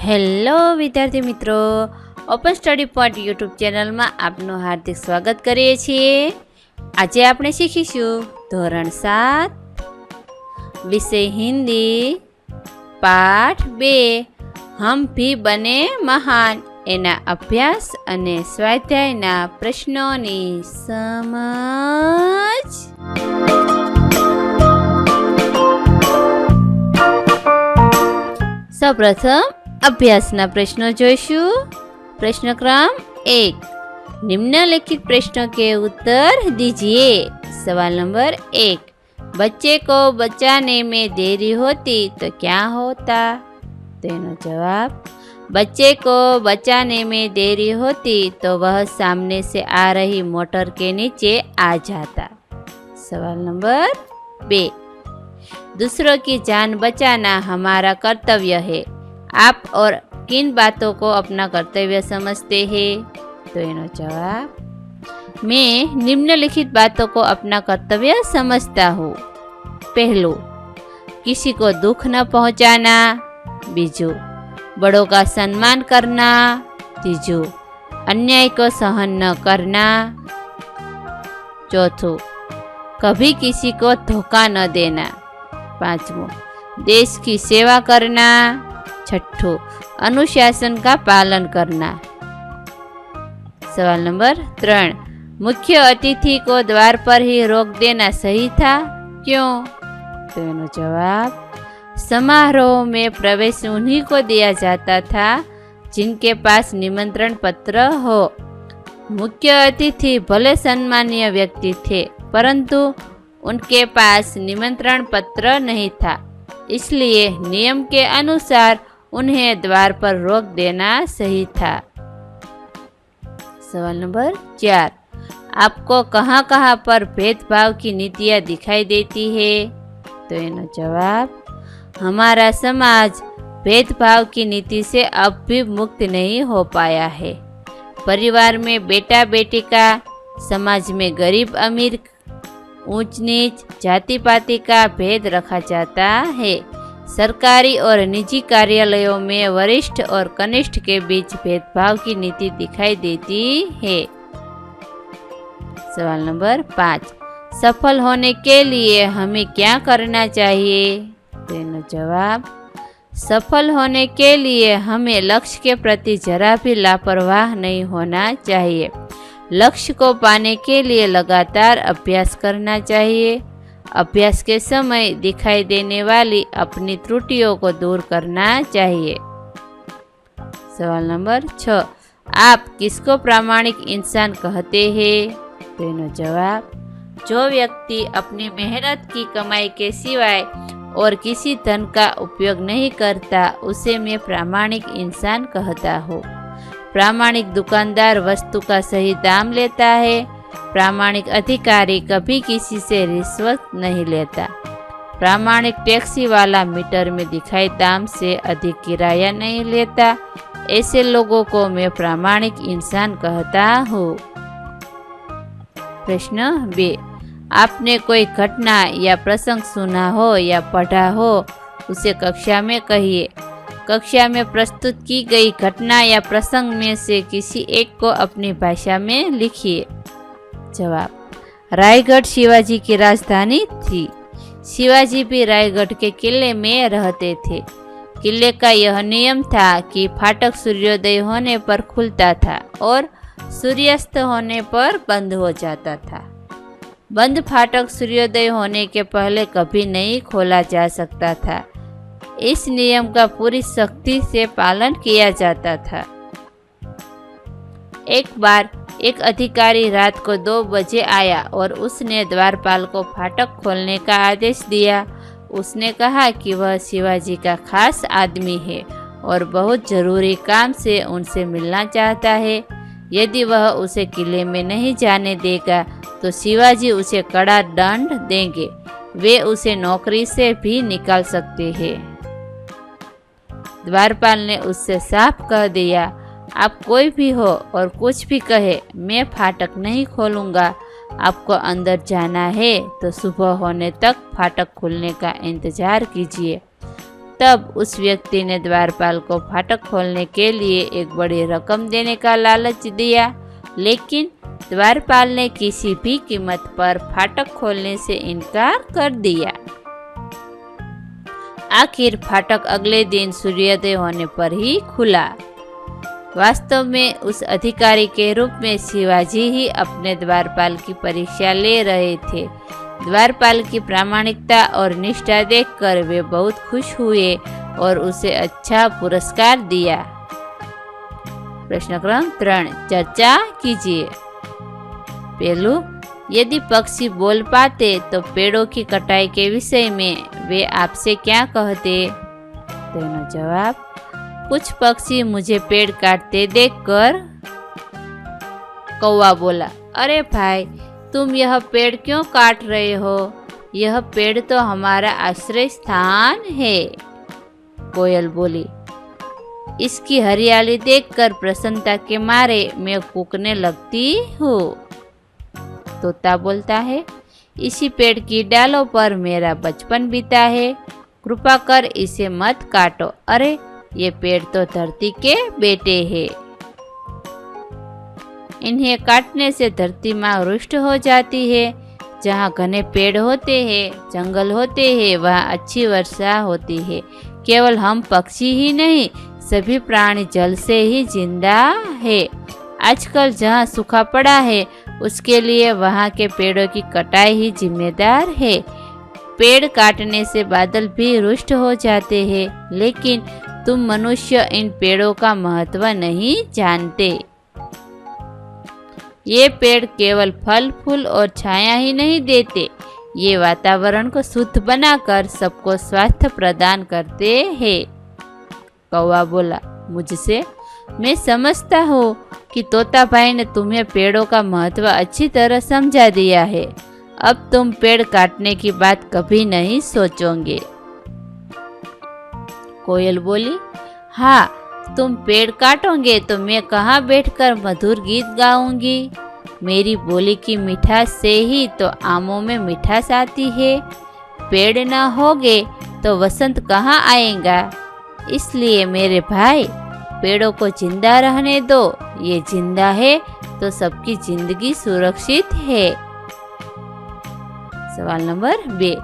Hello વિદ્યાર્થી મિત્રો, open study point YouTube ચેનલમાં આપનું હાર્દિક સ્વાગત કરીએ છીએ। આજે આપણે શીખીશું ધોરણ 7 વિષય હિન્દી પાઠ 2 હમ ભી બને મહાન એના અભ્યાસ અને સ્વાધ્યાયના પ્રશ્નોની સમજ। સૌપ્રથમ अभ्यासना प्रश्नों जोईशु। प्रश्न क्रम 1, निम्नलिखित प्रश्नों के उत्तर दीजिए। सवाल नंबर 1, बच्चे को बचाने में देरी होती तो क्या होता? तेनो जवाब, बच्चे को बचाने में देरी होती तो वह सामने से आ रही मोटर के नीचे आ जाता। सवाल नंबर 2, दूसरों की जान बचाना हमारा कर्तव्य है। आप और किन बातों को अपना कर्तव्य समझते हैं? तो इनो जवाब, मैं निम्नलिखित बातों को अपना कर्तव्य समझता हूँ। पहलू, किसी को दुख न पहुँचाना। बीजू, बड़ों का सम्मान करना। तीजू, अन्याय को सहन न करना। चौथो, कभी किसी को धोखा न देना। पांचवो, देश की सेवा करना। छठो, अनुशासन का पालन करना। सवाल नंबर 3, मुख्य अतिथि को द्वार पर ही रोक देना सही था, क्यों? तो इनो जवाब, समारोह में प्रवेश उन्हीं को दिया जाता था जिनके पास निमंत्रण पत्र हो। मुख्य अतिथि भले सम्मानीय व्यक्ति थे, परंतु उनके पास निमंत्रण पत्र नहीं था, इसलिए नियम के अनुसार उन्हें द्वार पर रोक देना सही था। सवाल नंबर 4, आपको कहाँ कहाँ पर भेदभाव की नीतियाँ दिखाई देती है? तो इनो जवाब, हमारा समाज भेदभाव की नीति से अब भी मुक्त नहीं हो पाया है। परिवार में बेटा बेटी का, समाज में गरीब अमीर, ऊंच नीच, जाति पाति का भेद रखा जाता है। सरकारी और निजी कार्यालयों में वरिष्ठ और कनिष्ठ के बीच भेदभाव की नीति दिखाई देती है। सवाल नंबर 5, सफल होने के लिए हमें क्या करना चाहिए? तेनो जवाब, सफल होने के लिए हमें लक्ष्य के प्रति जरा भी लापरवाह नहीं होना चाहिए। लक्ष्य को पाने के लिए लगातार अभ्यास करना चाहिए। अभ्यास के समय दिखाई देने वाली अपनी त्रुटियों को दूर करना चाहिए। सवाल नंबर 6, आप किसको प्रामाणिक इंसान कहते हैं? तो इनो जवाब, जो व्यक्ति अपनी मेहनत की कमाई के सिवाय और किसी धन का उपयोग नहीं करता उसे मैं प्रामाणिक इंसान कहता हूँ। प्रामाणिक दुकानदार वस्तु का सही दाम लेता है। प्रामाणिक अधिकारी कभी किसी से रिश्वत नहीं लेता। प्रामाणिक टैक्सी वाला मीटर में दिखाई दाम से अधिक किराया नहीं लेता। ऐसे लोगों को मैं प्रामाणिक इंसान कहता हूँ। प्रश्न 2, आपने कोई घटना या प्रसंग सुना हो या पढ़ा हो, उसे कक्षा में कहिए। कक्षा में प्रस्तुत की गई घटना या प्रसंग में से किसी एक को अपनी भाषा में लिखिए। जवाब, रायगढ़ शिवाजी की राजधानी थी। शिवाजी भी रायगढ़ के किले में रहते थे। किले का यह नियम था कि फाटक सूर्योदय होने पर खुलता था और सूर्यास्त होने पर बंद हो जाता था। बंद फाटक सूर्योदय होने के पहले कभी नहीं खोला जा सकता था। इस नियम का पूरी सख्ती से पालन किया जाता था। एक बार एक अधिकारी रात को 2 बजे आया और उसने द्वारपाल को फाटक खोलने का आदेश दिया। उसने कहा कि वह शिवाजी का खास आदमी है और बहुत जरूरी काम से उनसे मिलना चाहता है। यदि वह उसे किले में नहीं जाने देगा तो शिवाजी उसे कड़ा दंड देंगे। वे उसे नौकरी से भी निकाल सकते हैं। द्वारपाल ने उससे साफ कह दिया, आप कोई भी हो और कुछ भी कहे, मैं फाटक नहीं खोलूँगा। आपको अंदर जाना है तो सुबह होने तक फाटक खुलने का इंतज़ार कीजिए। तब उस व्यक्ति ने द्वारपाल को फाटक खोलने के लिए एक बड़ी रकम देने का लालच दिया, लेकिन द्वारपाल ने किसी भी कीमत पर फाटक खोलने से इनकार कर दिया। आखिर फाटक अगले दिन सूर्योदय होने पर ही खुला। वास्तव में उस अधिकारी के रूप में शिवाजी ही अपने द्वारपाल की परीक्षा ले रहे थे। द्वारपाल की प्रामाणिकता और निष्ठा देखकर वे बहुत खुश हुए और उसे अच्छा पुरस्कार दिया। प्रश्न क्रम 3 चर्चा कीजिए। पहलू, यदि पक्षी बोल पाते तो पेड़ों की कटाई के विषय में वे आपसे क्या कहते? दोनों जवाब, कुछ पक्षी मुझे पेड़ काटते देखकर। कौवा बोला, अरे भाई, तुम यह पेड़ क्यों काट रहे हो? यह पेड़ तो हमारा आश्रय स्थान है। कोयल बोली, इसकी हरियाली देखकर प्रसन्नता के मारे मैं कूकने लगती हूँ। तोता बोलता है, इसी पेड़ की डालों पर मेरा बचपन बीता है, कृपा कर इसे मत काटो। अरे, ये पेड़ तो धरती के बेटे हैं। इन्हें काटने से धरती माँ रुष्ट हो जाती है। जहाँ घने पेड़ होते हैं, जंगल होते हैं, वहाँ अच्छी वर्षा होती है। केवल हम पक्षी ही नहीं, सभी प्राणी जल से ही जिंदा है। आजकल जहाँ सूखा पड़ा है, उसके लिए वहाँ के पेड़ों की कटाई ही जिम्मेदार है। पेड़ काटने से बादल भी रुष्ट हो जाते हैं, लेकिन तुम मनुष्य इन पेड़ों का महत्व नहीं जानते। ये पेड़ केवल फल फूल और छाया ही नहीं देते, ये वातावरण को शुद्ध बनाकर सबको स्वास्थ्य प्रदान करते हैं। कौवा बोला, मुझसे? मैं समझता हूँ कि तोता भाई ने तुम्हें पेड़ों का महत्व अच्छी तरह समझा दिया है। अब तुम पेड़ काटने की बात कभी नहीं सोचोगे। कोयल बोली, हाँ, तुम पेड़ काटोगे तो मैं कहाँ बैठकर मधुर गीत गाऊंगी। मेरी बोली की मिठास से ही तो आमों में मिठास आती है। पेड़ न होगे तो वसंत कहाँ आएगा। इसलिए मेरे भाई, पेड़ों को जिंदा रहने दो। ये जिंदा है तो सबकी जिंदगी सुरक्षित है। सवाल नंबर 2,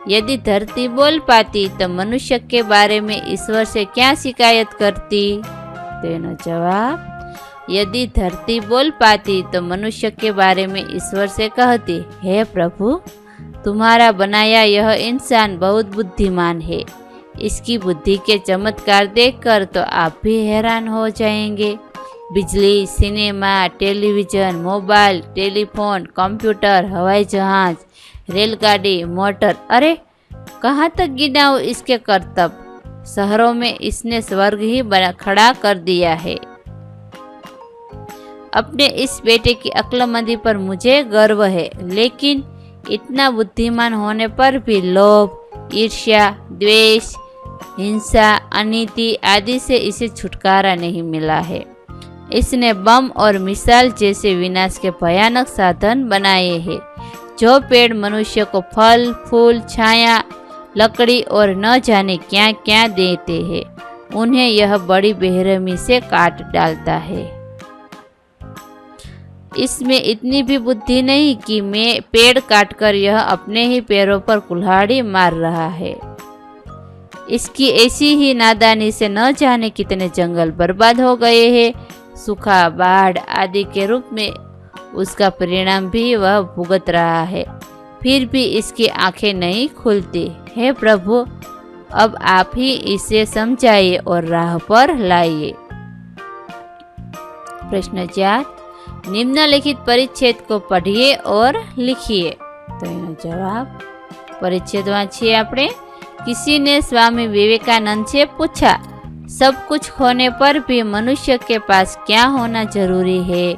यदि धरती बोल पाती तो मनुष्य के बारे में ईश्वर से क्या शिकायत करती? दोनों जवाब, यदि धरती बोल पाती तो मनुष्य के बारे में ईश्वर से कहती, हे प्रभु, तुम्हारा बनाया यह इंसान बहुत बुद्धिमान है। इसकी बुद्धि के चमत्कार देखकर तो आप भी हैरान हो जाएंगे। बिजली, cinema, television, mobile, telephone, computer, हवाई जहाज, रेलगाड़ी, मोटर, अरे कहाँ तक गिनाऊं इसके करतब। शहरों में इसने स्वर्ग ही खड़ा कर दिया है। अपने इस बेटे की अक्लमंदी पर मुझे गर्व है, लेकिन इतना बुद्धिमान होने पर भी लोभ, ईर्ष्या, द्वेष, हिंसा, अनीति आदि से इसे छुटकारा नहीं मिला है। इसने बम और मिसाइल जैसे विनाश के भयानक साधन बनाए हैं। जो पेड़ मनुष्य को फल, फूल, छाया, लकड़ी और न जाने क्या क्या देते हैं, उन्हें यह बड़ी बेरहमी से काट डालता है। इसमें इतनी भी बुद्धि नहीं कि मैं पेड़ काटकर यह अपने ही पैरों पर कुल्हाड़ी मार रहा है। इसकी ऐसी ही नादानी से न जाने कितने जंगल बर्बाद हो गए हैं। सूखा, बाढ़ आदि के रूप में उसका परिणाम भी वह भुगत रहा है। फिर भी इसकी आंखें नहीं खुलती। हे प्रभु, अब आप ही इसे समझाइए और राह पर लाइए। प्रश्न 4, निम्नलिखित परिच्छेद को पढ़िए और लिखिए। तो जवाब, परिच्छेद वांचिए आपने। किसी ने स्वामी विवेकानंद से पूछा, सब कुछ होने पर भी मनुष्य के पास क्या होना जरूरी है?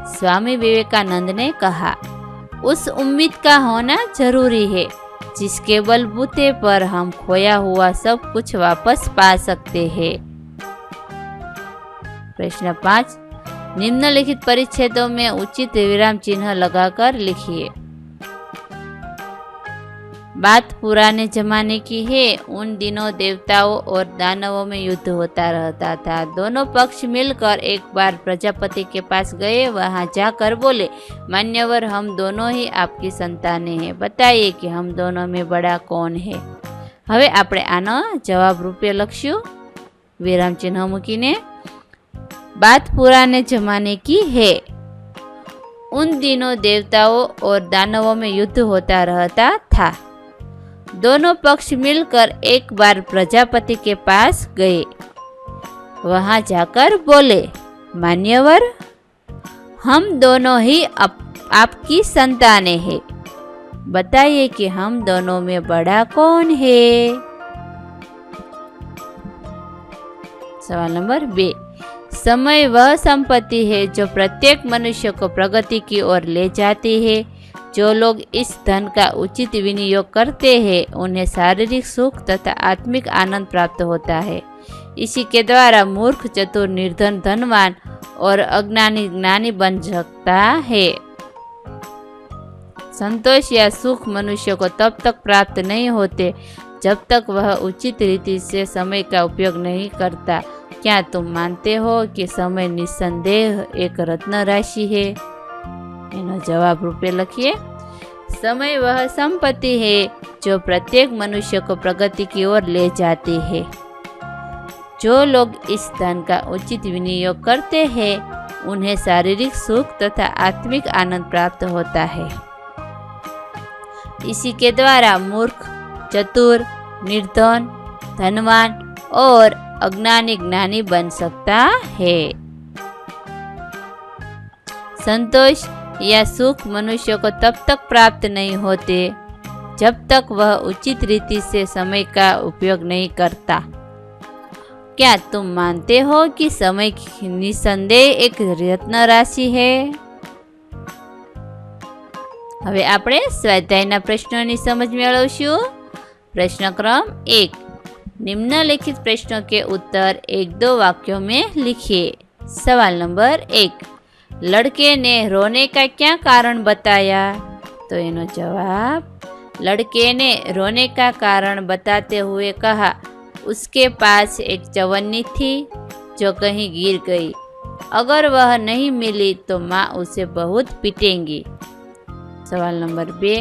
स्वामी विवेकानंद ने कहा, उस उम्मीद का होना जरूरी है जिसके बलबूते पर हम खोया हुआ सब कुछ वापस पा सकते हैं। प्रश्न 5, निम्नलिखित परिच्छेदों में उचित विराम चिन्ह लगाकर लिखिए। बात पुराने जमाने की है। उन दिनों देवताओं और दानवों में युद्ध होता रहता था। दोनों पक्ष मिलकर एक बार प्रजापति के पास गए। वहां जाकर बोले, मान्यवर, हम दोनों ही आपकी संतानें हैं। बताइए कि हम दोनों में बड़ा कौन है। હવે આપણે આનો જવાબ રૂપે લખશું વિરામ ચિહ્ન મૂકીને। बात पुराने जमाने की है। उन दिनों देवताओं और दानवों में युद्ध होता रहता था। दोनों पक्ष मिलकर एक बार प्रजापति के पास गए। वहां जाकर बोले, मान्यवर, हम दोनों ही आपकी संतानें हैं। बताइए कि हम दोनों में बड़ा कौन है। सवाल नंबर 2। समय वह संपत्ति है जो प्रत्येक मनुष्य को प्रगति की ओर ले जाती है। जो लोग इस धन का उचित विनियोग करते हैं उन्हें शारीरिक सुख तथा आत्मिक आनंद प्राप्त होता है। इसी के द्वारा मूर्ख, चतुर, निर्धन धनवान और अज्ञानी ज्ञानी बन सकता है। संतोष या सुख मनुष्य को तब तक प्राप्त नहीं होते जब तक वह उचित रीति से समय का उपयोग नहीं करता। क्या तुम मानते हो कि समय निस्संदेह एक रत्न राशि है। एनो जवाब रूपे लखिए। समय वह संपत्ति है जो प्रत्येक मनुष्य को प्रगति की ओर ले जाती है। जो लोग इस धन का उचित विनियोग करते हैं उन्हें शारीरिक सुख तथा आत्मिक आनंद प्राप्त होता है। इसी के द्वारा मूर्ख, चतुर, निर्धन, धनवान और अज्ञानी ज्ञानी बन सकता है। संतोष या सुख मनुष्य को तब तक प्राप्त नहीं होते जब तक वह उचित रीति से समय का उपयोग नहीं करता। क्या तुम मानते हो कि समय निसंदेह एक रत्न राशि है। હવે આપણે સ્વાધ્યાયના પ્રશ્નોની સમજ મેળવશું। प्रश्न क्रम 1। निम्नलिखित प्रश्नों के उत्तर 1-2 वाक्यों में लिखिए। सवाल नंबर 1। लड़के ने रोने का क्या कारण बताया। तो इनो जवाब, लड़के ने रोने का कारण बताते हुए कहा, उसके पास एक चवन्नी थी जो कहीं गिर गई। अगर वह नहीं मिली तो माँ उसे बहुत पीटेंगी। सवाल नंबर 2।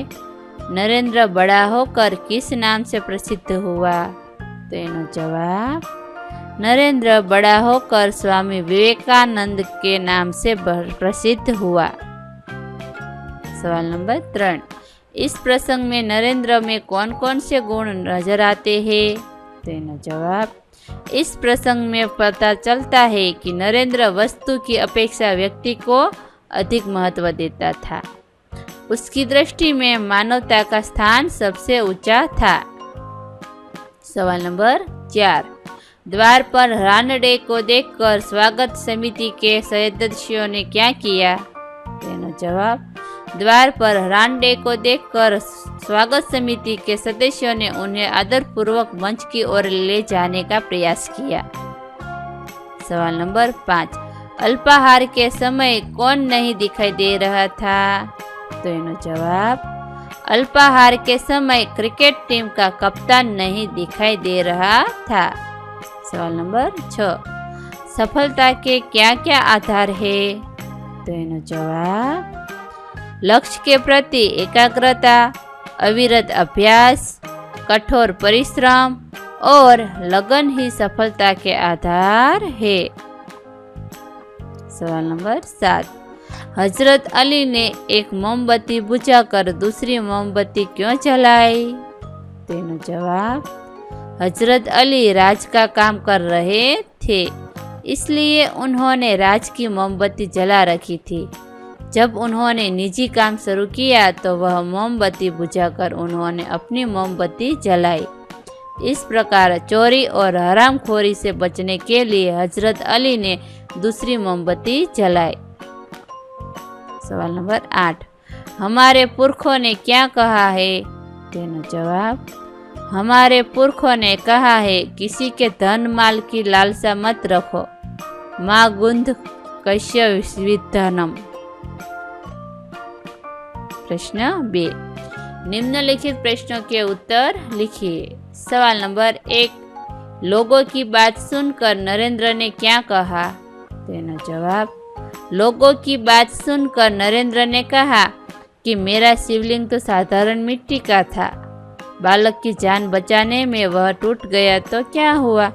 नरेंद्र बड़ा होकर किस नाम से प्रसिद्ध हुआ। तो इनो जवाब, नरेंद्र बड़ा होकर स्वामी विवेकानंद के नाम से प्रसिद्ध हुआ। सवाल नंबर 3। इस प्रसंग में नरेंद्र में कौन कौन से गुण नजर आते हैं। तो इनो जवाब, इस प्रसंग में पता चलता है कि नरेंद्र वस्तु की अपेक्षा व्यक्ति को अधिक महत्व देता था। उसकी दृष्टि में मानवता का स्थान सबसे ऊंचा था। सवाल नंबर 4। द्वार पर रानडे को देखकर स्वागत समिति के सदस्यों ने क्या किया। जवाब, द्वार पर रानडे को देखकर स्वागत समिति के सदस्यों ने उन्हें आदरपूर्वक मंच की ओर ले जाने का प्रयास किया। सवाल नंबर 5। अल्पाहार के समय कौन नहीं दिखाई दे रहा था। तो इनो जवाब, अल्पाहार के समय क्रिकेट टीम का कप्तान नहीं दिखाई दे रहा था। सवाल नंबर 6। सफलता के क्या क्या आधार है। तो इनो जवाब, लक्ष्य के प्रति एकाग्रता, अविरत अभ्यास, कठोर परिश्रम और लगन ही सफलता के आधार है। सवाल नंबर 7। हजरत अली ने एक मोमबत्ती बुझाकर दूसरी मोमबत्ती क्यों जलाई। तेनो जवाब, हजरत अली राज का काम कर रहे थे, इसलिए उन्होंने राज की मोमबत्ती जला रखी थी। जब उन्होंने निजी काम शुरू किया तो वह मोमबत्ती बुझाकर उन्होंने अपनी मोमबत्ती जलाई। इस प्रकार चोरी और हरामखोरी से बचने के लिए हजरत अली ने दूसरी मोमबत्ती जलाई। सवाल नंबर 8। हमारे पुरखों ने क्या कहा है। तेनो जवाब, हमारे पुरखों ने कहा है, किसी के धन माल की लालसा मत रखो। माँ गुंध कश्य विधनम। प्रश्न 2। निम्नलिखित प्रश्नों के उत्तर लिखिए। सवाल नंबर 1, लोगों की बात सुनकर नरेंद्र ने क्या कहा? तेना जवाब, लोगों की बात सुनकर नरेंद्र ने कहा कि मेरा शिवलिंग तो साधारण मिट्टी का था, बालक की जान बचाने में वह टूट गया तो क्या हुआ?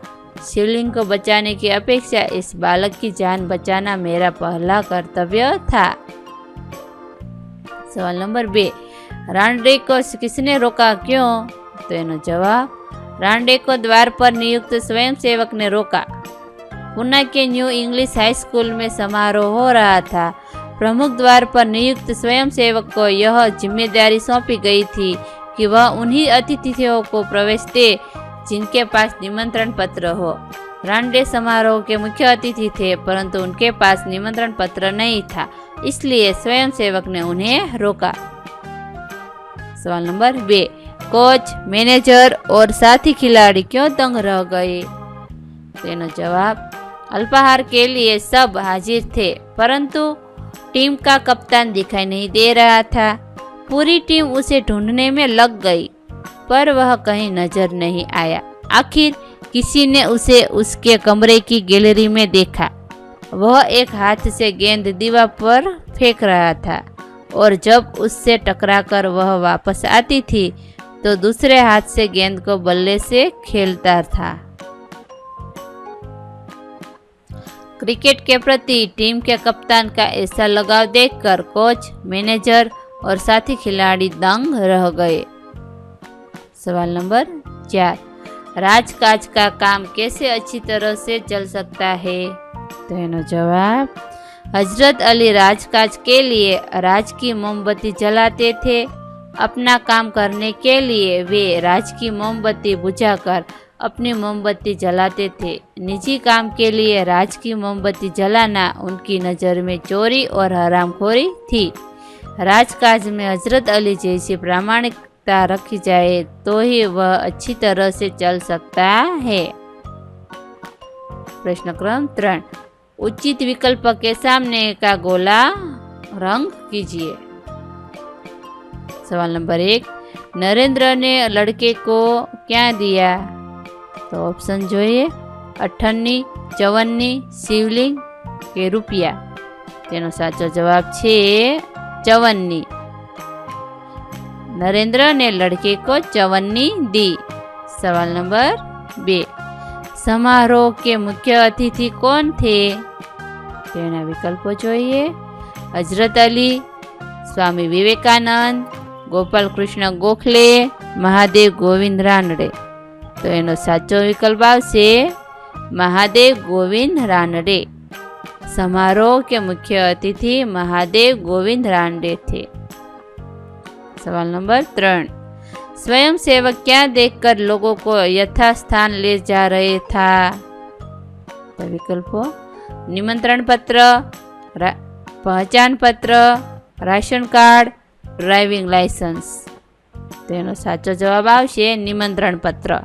शिवलिंग को बचाने की अपेक्षा इस बालक की जान बचाना मेरा पहला कर्तव्य था। सवाल नंबर 2, रांडे को किसने रोका, क्यों? तो जवाब, रांडे को द्वार पर नियुक्त स्वयंसेवक ने रोका। पुणे के न्यू इंग्लिश हाई स्कूल में समारोह हो रहा था। प्रमुख द्वार पर नियुक्त स्वयंसेवक को यह जिम्मेदारी सौंपी गई थी कि वह उन्हीं अतिथियों को प्रवेश दे जिनके पास निमंत्रण पत्र हो। रांडे समारोह के मुख्य अतिथि थे, परंतु उनके पास निमंत्रण पत्र नहीं था, इसलिए स्वयंसेवक ने उन्हें रोका। सवाल नंबर 2, कोच, मैनेजर और साथी खिलाड़ी क्यों दंग रह गए? तेनो जवाब, अल्पाहार के लिए सब हाजिर थे, परंतु टीम का कप्तान दिखाई नहीं दे रहा था। पूरी टीम उसे ढूंढने में लग गई, पर वह कहीं नजर नहीं आया। आखिर किसी ने उसे उसके कमरे की गैलरी में देखा। वह एक हाथ से गेंद दीवार पर फेंक रहा था और जब उससे टकराकर वह वापस आती थी तो दूसरे हाथ से गेंद को बल्ले से खेलता था। क्रिकेट के प्रति टीम के कप्तान का ऐसा लगाव देखकर कोच, मैनेजर और साथी खिलाड़ी दंग रह गए। सवाल नंबर 4, राजकाज का काम कैसे अच्छी तरह से चल सकता है? तो जवाब, हजरत अली राजकाज के लिए राज की मोमबत्ती जलाते थे। अपना काम करने के लिए वे राज की मोमबत्ती बुझाकर अपनी मोमबत्ती जलाते थे। निजी काम के लिए राज की मोमबत्ती जलाना उनकी नज़र में चोरी और हरामखोरी थी। राजकाज में हजरत अली जैसी प्रामाणिकता रखी जाए तो ही वह अच्छी तरह से चल सकता है। प्रश्न क्रम 3, उचित विकल्प के सामने का गोला रंग कीजिए। सवाल नंबर 1, नरेंद्र ने लड़के को क्या दिया? तो ऑप्शन જોઈએ, 58, 54, शिवलिंग के रुपया। તેનો સાચો જવાબ છે 54। नरेंद्र ने लड़के को 54 दी। सवाल नंबर 2, समारोह के मुख्य अतिथि कौन थे? તેના વિકલ્પો જોઈએ, हजरत अली, स्वामी विवेकानंद, गोपाल कृष्ण गोखले, महादेव गोविंद रानडे। तो एनो साचो विकल्प आवशे महादेव गोविंद रानडे। समारोह के मुख्य अतिथि महादेव गोविंद रानडे थे। सवाल नंबर 3, स्वयंसेवक क्या देखकर लोगों को यथास्थान ले जा रहे था? तो विकल्पों, निमंत्रण पत्र, पहचान पत्र, राशन कार्ड, ड्राइविंग लाइसेंस। तेनो साचो जवाब आवशे निमंत्रण पत्र।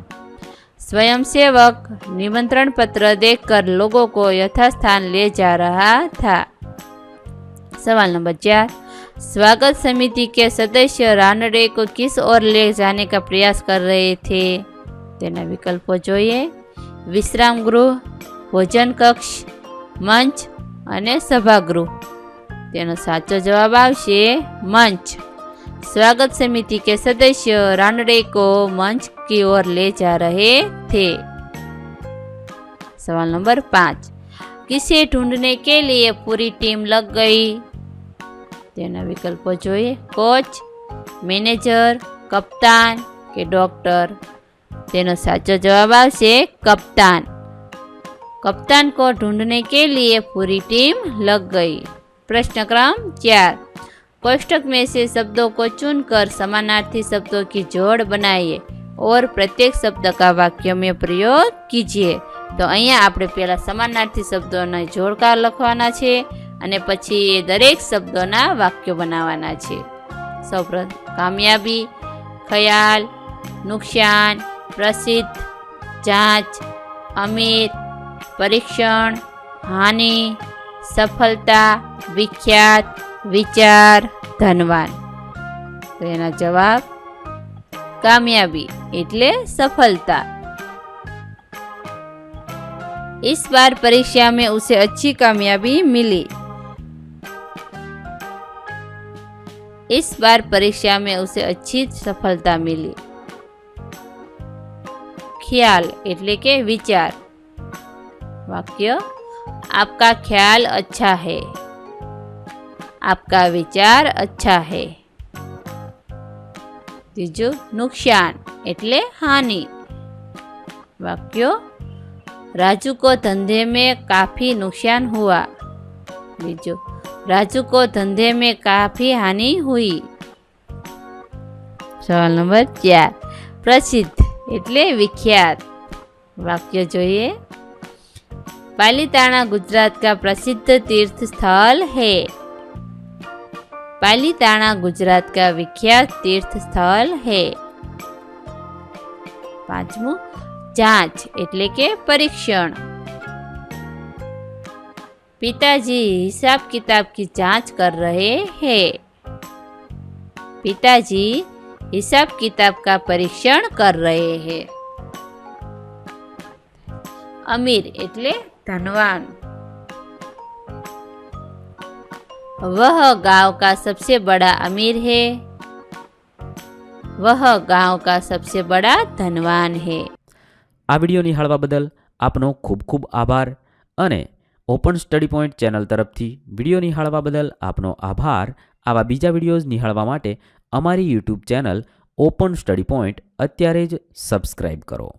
स्वयंसेवक निमंत्रण पत्र देखकर लोगों को यथास्थान ले जा रहा था। सवाल नंबर 4, स्वागत समिति के सदस्य रानडे को किस ओर ले जाने का प्रयास कर रहे थे? तेना विकल्पों જોઈએ, विश्राम गृह, भोजन कक्ष, मंच અને सभागृह। તેનો સાચો જવાબ આવશે मंच। स्वागत समिति के सदस्य रानडे को मंच की ओर ले जा रहे थे। सवाल नंबर 5, किसे ढूंढने के लिए पूरी टीम लग गई? तेना विकल्पों જોઈએ, कोच, मैनेजर, कप्तान के डॉक्टर। तेनो साचो जवाब आवशे कप्तान। कप्तान को ढूंढने के लिए पूरी टीम लग गई। प्रश्न क्रम 4, कोष्ठक में से शब्दों को चुनकर समानार्थी शब्दों की जोड़ बनाइए और प्रत्येक शब्द का वाक्य में प्रयोग कीजिए। तो અહીંયા આપણે પહેલા સમાનાર્થી શબ્દોના જોડકાર લખવાના છે અને પછી એ દરેક શબ્દોના વાક્યો બનાવવાના છે। સૌપ્રથમ કામયાબી, ખ્યાલ, નુકસાન, પ્રસિદ્ધ, જાંચ, અમીર, પરીક્ષણ, હાનિ, સફળતા, વિખ્યાત, વિચાર, ધનવાન। તો એના જવાબ कामयाबी एटले सफलता। इस बार परीक्षा में उसे अच्छी कामयाबी मिली। इस बार परीक्षा में उसे अच्छी सफलता मिली। ख्याल एटले के विचार। वाक्य आपका ख्याल अच्छा है, आपका विचार अच्छा है। तीजो नुकसान एटले हानि। वाक्य राजू को धंधे में काफी नुकसान हुआ। बीजो राजू को धंधे में काफी हानि हुई। सवाल नंबर 4 प्रसिद्ध एटले विख्यात। वाक्य જોઈએ पालीताना गुजरात का प्रसिद्ध तीर्थ स्थल है। पालीताना गुजरात का विख्यात तीर्थ स्थल है। 5 जांच एटले के परीक्षण। पिताजी हिसाब किताब की जांच कर रहे हैं। पिताजी हिसाब किताब का परीक्षण कर रहे हैं। अमीर एटले धनवान। वह गांव का सबसे बड़ा अमीर है। वह गांव का सबसे बड़ा धनवान है। आ विडियो निहाळवा बदल आपनो खूब खूब आभार अने ओपन स्टडी पॉइंट चेनल तरफथी विडियो निहाळवा बदल आपनो आभार। आवा बीजा विडियोज निहाळवा माटे अमारी YouTube channel open study point अत्यारे ज सब्सक्राइब करो।